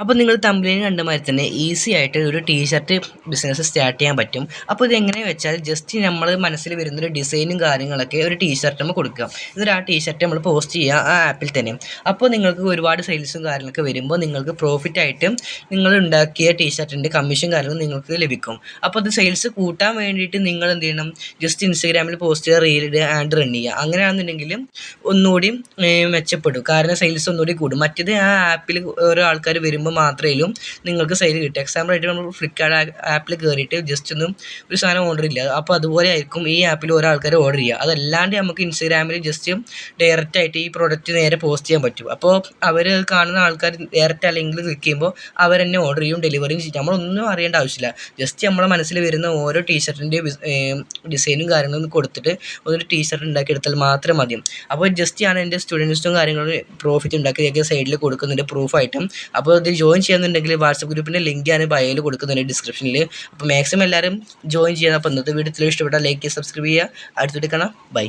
അപ്പോൾ നിങ്ങൾ തമ്പ്നെയിലിൽ കണ്ട മാതിരി തന്നെ ഈസി ആയിട്ട് ഒരു ടീഷർട്ട് ബിസിനസ് സ്റ്റാർട്ട് ചെയ്യാൻ പറ്റും. അപ്പോൾ ഇതെങ്ങനെയാണെന്ന് വെച്ചാൽ ജസ്റ്റ് നമ്മൾ മനസ്സിൽ വരുന്നൊരു ഡിസൈനും കാര്യങ്ങളൊക്കെ ഒരു ടീഷർട്ട് നമ്മൾ കൊടുക്കുക. എന്നിട്ട് ആ ടീഷർട്ട് നമ്മൾ പോസ്റ്റ് ചെയ്യുക ആ ആപ്പിൽ തന്നെ. അപ്പോൾ നിങ്ങൾക്ക് ഒരുപാട് സെയിൽസും കാര്യങ്ങളൊക്കെ വരുമ്പോൾ നിങ്ങൾക്ക് പ്രോഫിറ്റായിട്ട് നിങ്ങൾ ഉണ്ടാക്കിയ ടീഷർട്ടിൻ്റെ കമ്മീഷൻ കാര്യങ്ങളും നിങ്ങൾക്ക് ലഭിക്കും. അപ്പോൾ അത് സെയിൽസ് കൂട്ടാൻ വേണ്ടിയിട്ട് നിങ്ങൾ എന്ത് ചെയ്യണം, ജസ്റ്റ് ഇൻസ്റ്റാഗ്രാമിൽ പോസ്റ്റ് ചെയ്യുക, റീലിടുക, ആഡ് റൺ ചെയ്യുക. അങ്ങനെയാണെന്നുണ്ടെങ്കിൽ ഒന്നുകൂടി മെച്ചപ്പെടും. കാരണം സെയിൽസ് ഒന്നുകൂടി കൂടും. മറ്റേത് ആ ആപ്പിൽ ഓരോ ആൾക്കാർ വരുമ്പോൾ മാത്രമേ നിങ്ങൾക്ക് സെയിൽ കിട്ടും. എക്സാമ്പിളായിട്ട് നമ്മൾ ഫ്ലിപ്കാർട്ട് ആപ്പിൽ കയറിയിട്ട് ജസ്റ്റ് ഒന്നും ഒരു സാധനം ഓർഡർ ഇല്ല. അപ്പോൾ അതുപോലെ ആയിരിക്കും ഈ ആപ്പിൽ ഓരോ ആൾക്കാർ ഓർഡർ ചെയ്യുക. അതല്ലാണ്ട് നമുക്ക് ഇൻസ്റ്റാഗ്രാമിൽ ജസ്റ്റ് ഡയറക്റ്റായിട്ട് ഈ പ്രോഡക്റ്റ് നേരെ പോസ്റ്റ് ചെയ്യാൻ പറ്റും. അപ്പോൾ അവർ കാണുന്ന ആൾക്കാർ ഡയറക്റ്റ് അല്ലെങ്കിൽ ക്ലിക്ക് ചെയ്യുമ്പോൾ അവർ തന്നെ ഓർഡർ ചെയ്യും, ഡെലിവറിയും ചെയ്യും. നമ്മളൊന്നും അറിയേണ്ട ആവശ്യമില്ല. ജസ്റ്റ് നമ്മളെ മനസ്സിൽ വരുന്ന ഓരോ ടീഷർട്ടിൻ്റെ ഡിസൈനും കാര്യങ്ങളും കൊടുത്തിട്ട് ഒരു ടീഷർട്ട് ഉണ്ടാക്കിയെടുത്താൽ മാത്രം മതി. അപ്പോൾ ജസ്റ്റ് ഞാൻ എൻ്റെ സ്റ്റുഡൻസും കാര്യങ്ങളും പ്രോഫിറ്റ് ഉണ്ടാക്കിയൊക്കെ സൈഡിൽ കൊടുക്കുന്നുണ്ട് പ്രൂഫായിട്ടും. അപ്പോൾ ഇതിൽ ജോയിൻ ചെയ്യുന്നുണ്ടെങ്കിൽ വാട്സപ്പ് ഗ്രൂപ്പിൻ്റെ ലിങ്ക് ഞാൻ ബയോയിൽ കൊടുക്കുന്നുണ്ട്, ഡിസ്ക്രിപ്ഷനിൽ. അപ്പോൾ മാക്സിമം എല്ലാവരും ജോയിൻ ചെയ്യുക. അപ്പോൾ ഇന്നത്തെ വീഡിയോ ഇഷ്ടപ്പെട്ടാൽ ലൈക്ക് ചെയ്യുക, സബ്സ്ക്രൈബ് ചെയ്യുക. അടുത്തിട്ട് കാണാം. ബൈ.